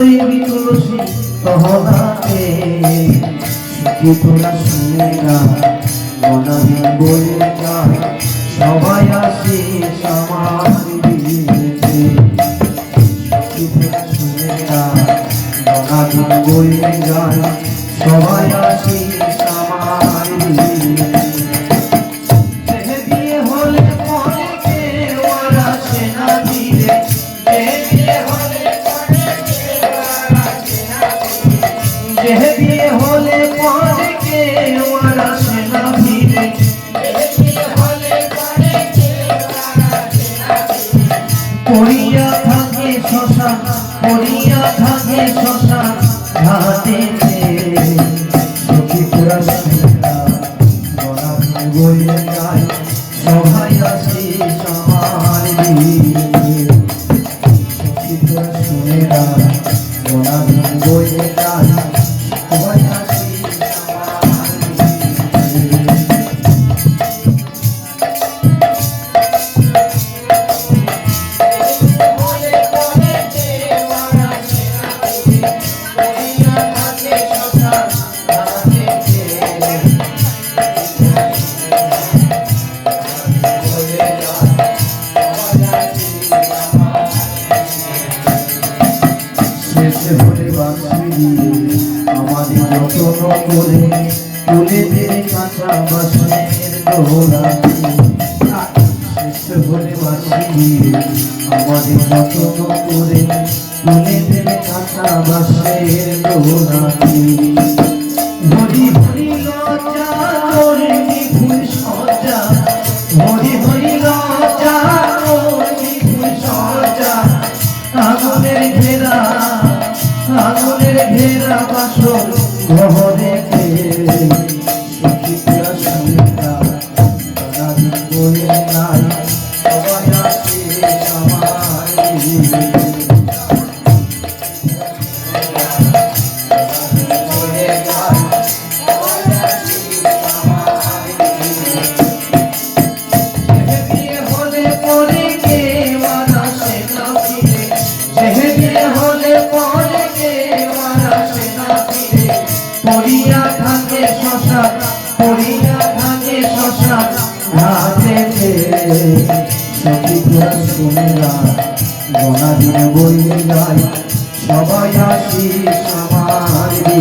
তুলসী তহরাতে সুখী তোরা শুনে না মনাবিন বলে যায় সবাই আসে সমাধিতে সুখী তোরা শুনে না মনাবিন বলে যায় সবাই আসে সমাধিতে বিয়ে হলে পরে কেউ আর আসে না ধীরে বিয়ে হলে পরে কেউ আর আসে না ভিড়ে পড়িয়া থাকে শ্মশান পড়িয়া থাকে শ্মশান ঘাটেতে সখী তোরা শুনিয়া মনাবিন বলে যায় সবাই আসে সমাধিতে সখী তোরা শুনে না মনাবিন বলে যায় সবাই আসে আমাদের যত্ন করে তুলে দিলে কাঁচা বাসনের দোহরাতে শেষ হলে বাসি আমাদের যত্ন করে তুলে দিলে কাঁচা বাসনের দোহরাতে ভরি ভরি লজ্জা করে নিভুল সজ্জা ভরি ভরি লজ্জা করে নিভুল সজ্জা আগুনের ঘেরা আগুনের ঘেরা বাসর ঘরেতে সখী তোরা শুনে না মনাবিন বলে যায় সবাই আসে সমাধিতে বিয়ে হলে পরে কেউ আর আসে না ফিরে বিয়ে হলে পরে কেউ আর আসে না ফিরে পড়িয়া থাকে শ্মশান পড়িয়া থাকে শ্মশান ঘাটেতে সখী তোরা শুনে না মনাবিন বলে যায় সবাই আসে সমাধিতে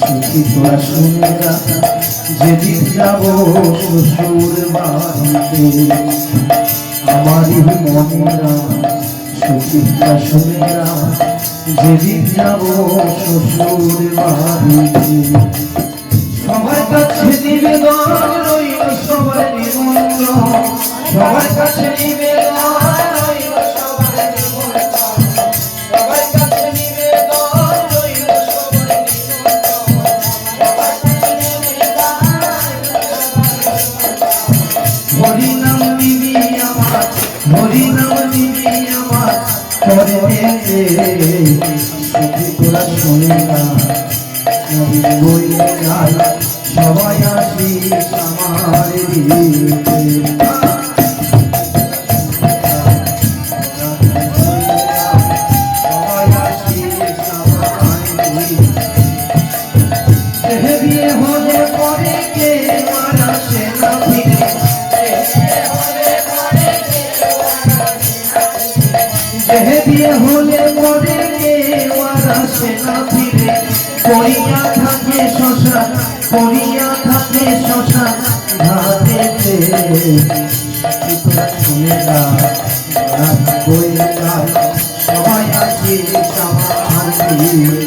সখী তোরা শুনে না যেদিন যাব শ্বশুর বাড়িতে আমারই মনেরা সখী তোরা শুনে না যেদিন যাব শ্বশুর বাড়িতে সবার কাছে নিবেদন রইল সবার নিমন্ত্রণ সবার কাছে নিবেদন রইল সবার নিমন্ত্রণ সবার কাছে নিবেদন রইল সবার হরিনাম নিবি আমার হরিনাম নিবি আমার করে সখী তোরা শুনে না মনাবিন বলে যায় সবাই আসি সমাধিতে সবাই আসি সমাধিতে বিয়ে হলে পরে কেউ আর আসে না ফিরে বিয়ে হলে পরে কেউ আর আসে না ফিরে পড়িয়া থাকে শ্মশান পড়িয়া থাকে শ্মশান ঘাটেতে সখী তোরা শুনে না মনাবিন বলে যায় সবাই আসে সমাধিতে